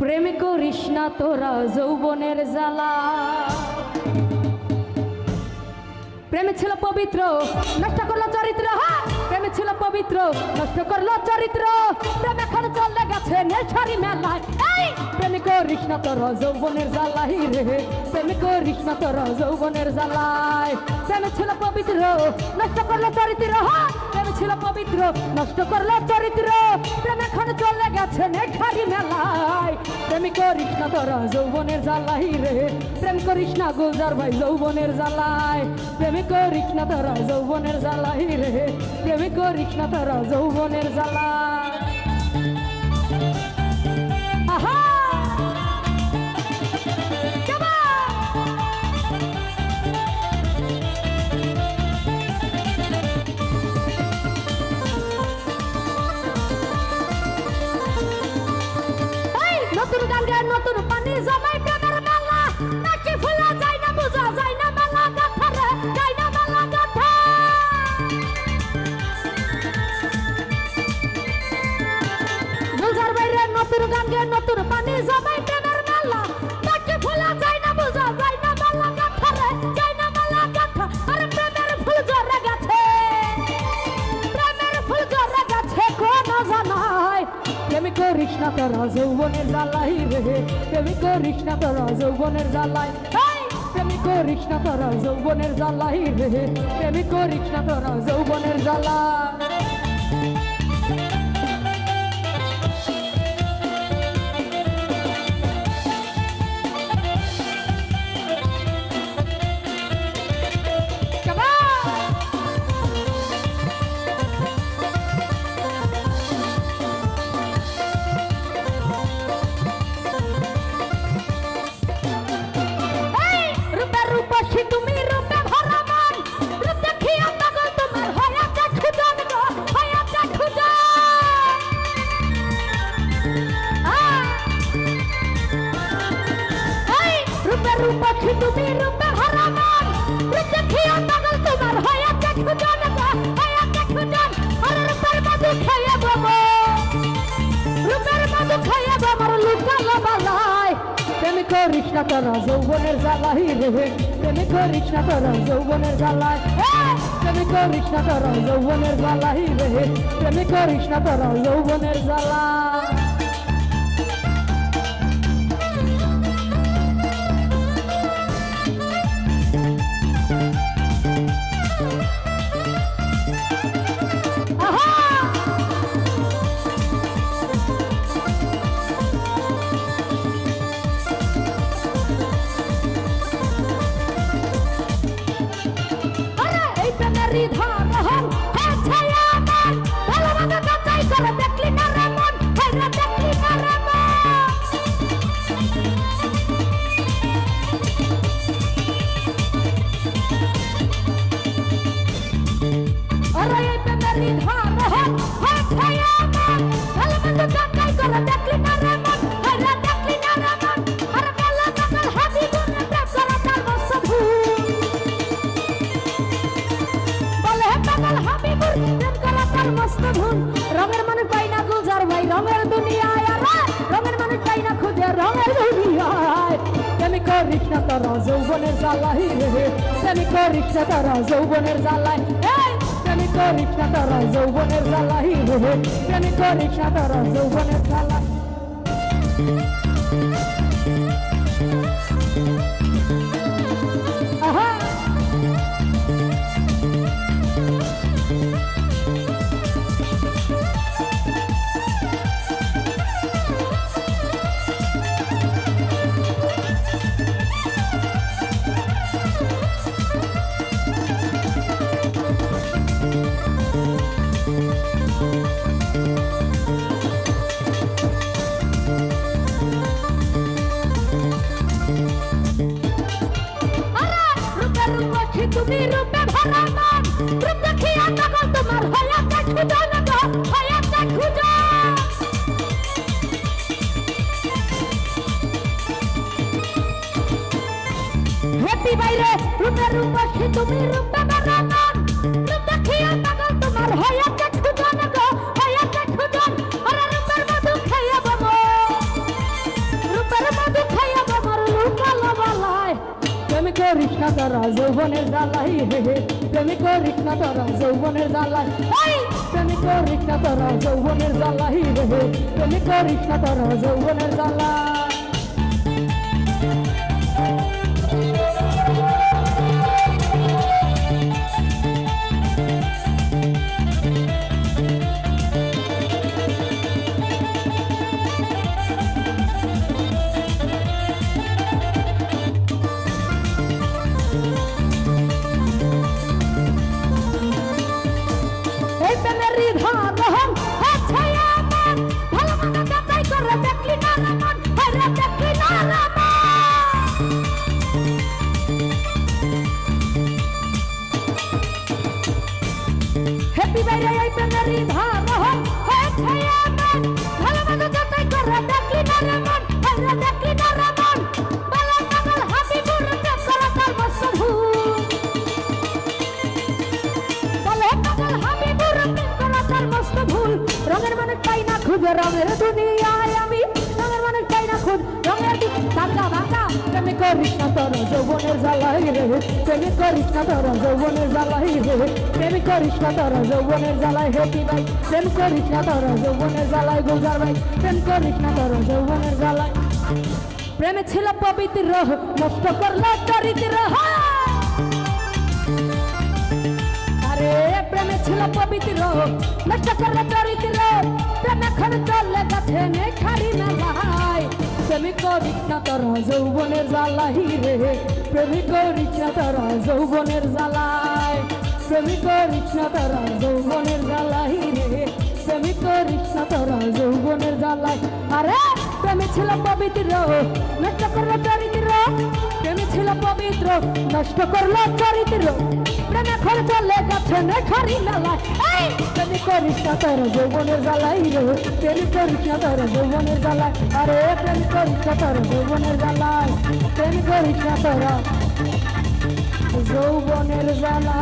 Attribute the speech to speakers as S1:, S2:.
S1: প্রেম করিস না তোরা যৌবনের জ্বালা। প্রেমে ছিল পবিত্র, নষ্ট করলো চরিত্র। হ্যাঁ, প্রেমে ছিল পবিত্র, নষ্ট করলো চরিত্র। প্রেম এখন চলে গেছে নেশারি মেলায়। এই প্রেমে করিস না তোরা যৌবনের জ্বালাই রে, প্রেমে করিস না তোরা যৌবনের জ্বালায়। প্রেমে ছিল পবিত্র, নষ্ট করলো চরিত্র। হ্যাঁ, প্রেমে ছিল পবিত্র, নষ্ট করলো চরিত্র। প্রেম এখন চলে গেছে নেশারি মেলায়। প্রেমে করিস না তোরা যৌবনের জ্বালাই রে, প্রেম করিস না গুলজার ভাই যৌবনের জ্বালায়। প্রেমে করিস না তোরা যৌবনের জ্বালাই রে, প্রেমে করিস না তোরা যৌবনের জ্বালায়। আহা নতুন গান গায় নতুন পানি জমাই প্রেমের মেলা। নাকি ফুলা যায় না বুঝা যায় না মেলা গাথা রে, যায় না মেলা গাথা। গুলজার বাইরে নতুন গান গায় নতুন পানি জমাই প্রেমের মেলা। নাকি ফুলা যায় না বুঝা যায় না মেলা গাথা রে, যায় না মেলা গাথা। আর প্রেমের ফুল ঝরে গেছে, প্রেমের ফুল ঝরে গেছে কোন জানায়। প্রেমে করিস না তোরা যৌবনের জ্বালাই রে, প্রেমে করিস না তোরা যৌবনের জ্বালাই। প্রেমে করিস না তোরা যৌবনের জ্বালাই রে, প্রেমে করিস না তোরা যৌবনের জ্বালাই। তুমি রূপে ভরা মন, রূপ দেখিয়া পাগল তোমার হয়ে দেখু জান গো, হয়ে দেখু জান। রূপে রূপসী তুমি রূপে ভরা মন, রূপ দেখিয়া পাগল তোমার হয়ে দেখু জান গো, হয়ে দেখু জান। আর রূপের মধু খাইয়া বাবা, রূপের মধু খাইয়া বাবার লুকালো বালাই। প্রেমে করিস না তোরা যৌবনের জ্বালাই রে, প্রেমে করিস না তোরা যৌবনের জ্বালাই। প্রেমে করিস না তোরা যৌবনের জ্বালাই রে, প্রেমে করিস না তোরা যৌবনের জ্বালাই। রঙের মানুষ পাই না গুলজার ভাই রঙের দুনিয়ায়, রঙের মানুষ পাই না খুঁজে রঙের দুনিয়ায়। প্রেমে করিস না তোরা যৌবনের জ্বালাই রে, প্রেমে করিস না তোরা যৌবনের জ্বালাই। প্রেমে করিস না তোরা যৌবনের জ্বালাই রে, প্রেমে করিস না তোরা যৌবনের জ্বালাই। আহা তুমি রূপে ভরা মন, রূপ দেখিয়া পাগল তোমার হয়ে দেখু জান গো, হয়ে দেখু জান। হেপি বাইরে রূপে রূপসী তুমি রূপে ভরা মন, রূপ দেখিয়া পাগল তোমার হয়ে দেখু জান গো, হয়ে দেখু জান। আর রূপের মধু খাইয়া বাবা, না তোরা যৌবনের জ্বালাই হে হে প্রেমে করিস না তোরা যৌবনের জ্বালাই প্রেমে করিস না তোরা যৌবনের জ্বালাই হে হে প্রেমে করিস না তোরা যৌবনের জ্বালাই হ্যাপি বাইরে এই প্রেমেরই ধারণ হয়েছে এমন ভালো মতো যাচাই করে দেখলি না রে মন হাইরা দেখলি না রে মন বালা পাগল হাবিবুর প্রেম করা তার মস্ত ভুল বলে পাগল হাবিবুর প্রেম করা তার মস্ত ভুল রঙের মানুষ পাই না খুঁজে রঙের দুনিয়ায় আমি রঙের মানুষ পাই না খুঁজ রঙের টাকা বাঁকা প্রেমে করিস না তোর যৌবনের জ্বালাই রে প্রেমে করিস না তোর যৌবনের জ্বালাই রে প্রেমে করিস না তোর যৌবনের জ্বালাই হেপি ভাই প্রেম করিস না তোর যৌবনের জ্বালাই গুলজার ভাই প্রেম করিস না তোর যৌবনের জ্বালাই প্রেমে ছিল পবিত্র নষ্ট করলো চরিত্র আরে প্রেমে ছিল পবিত্র নষ্ট করলো চরিত্র প্রেম এখন চলে গেছে নেখারি মেলায় প্রেমে করিস না তোর যৌবনের জ্বালাই রে প্রেমে করিস না তোর যৌবনের জ্বালায় প্রেমে করিস না তোর যৌবনের জ্বালাই রে প্রেমে করিস না তোর যৌবনের জ্বালাই আরে প্রেমে ছিল পবিত্র নষ্ট করলো চরিত্র প্রেমে ছিল পবিত্র নষ্ট করলো চরিত্র প্রেমে এখন চলে গেছে নেখারি মেলায় প্রেমে করিস না তোর যৌবনের জ্বালাই রে প্রেমে করিস না তোর যৌবনের জ্বালাই আরে প্রেমে করিস না তোর যৌবনের জ্বালাই প্রেমে করিস না তোর যৌবনের জ্বালা